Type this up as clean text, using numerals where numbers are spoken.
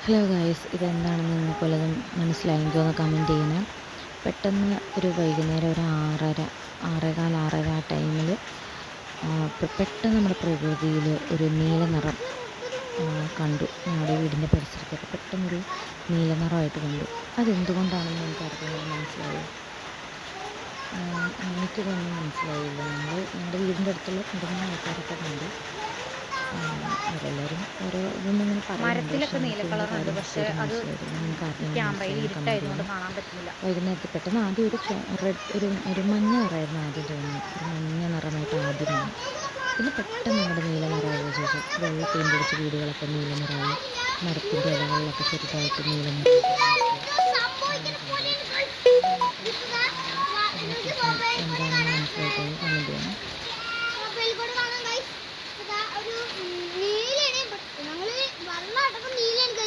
Hello guys, ഇതെന്താണെന്ന് നിങ്ങൾക്ക് വല്ലതും മനസ്സിലായെങ്കിൽ ഒന്ന് കമൻറ്റ് ചെയ്യണേ. പെട്ടെന്ന് ഒരു വൈകുന്നേരം ഒരു 6:15 ആ ടൈമിൽ പെട്ടെന്ന് നമ്മുടെ പ്രകൃതിയിൽ ഒരു നീല നിറം കണ്ടു. ഞങ്ങളുടെ വീടിൻ്റെ പരിസരത്തൊക്കെ പെട്ടെന്നൊരു നീല നിറമായിട്ട് കണ്ടു. അതെന്തുകൊണ്ടാണെന്ന് എനിക്കറിയാൻ മനസ്സിലായി. എനിക്കിതൊന്നും മനസ്സിലായില്ല. ഞങ്ങളുടെ വീടിൻ്റെ അടുത്തുള്ള കുറഞ്ഞ ആൾക്കാരൊക്കെ കണ്ടു. അവരെല്ലാവരും ഓരോ ഇതൊന്നും ഇങ്ങനെ പറയുന്നുണ്ട്. മരത്തിലൊക്കെ നീല കളറുണ്ട്, പക്ഷെ അത് ക്യാമറയിൽ ഇരുട്ടായതുകൊണ്ട് കാണാൻ പറ്റുന്നില്ല. വൈകുന്നേരത്തിൽ പെട്ടെന്ന് ആദ്യം ഒരു മഞ്ഞ നിറമായിരുന്നു ആദ്യം തോന്നുന്നു. ഒരു മഞ്ഞ നിറമായിട്ട് ആദ്യം വന്നു. പിന്നെ പെട്ടെന്ന് നമ്മുടെ നീല നിറമായി ചോദിച്ചു. വെള്ള പെയിൻ്റ് അടിച്ച വീടുകളൊക്കെ നീല നിറമായി, മരത്തിൻ്റെ ഇലകളിലൊക്കെ ചെറുതായിട്ട് നീല നിറം. എന്താണെന്ന് മനസ്സിലായിട്ട് കമൻറ്റ് ചെയ്യണം. നീലാണ്, ഞങ്ങള് വെള്ളം അടക്കം നീലാണ്.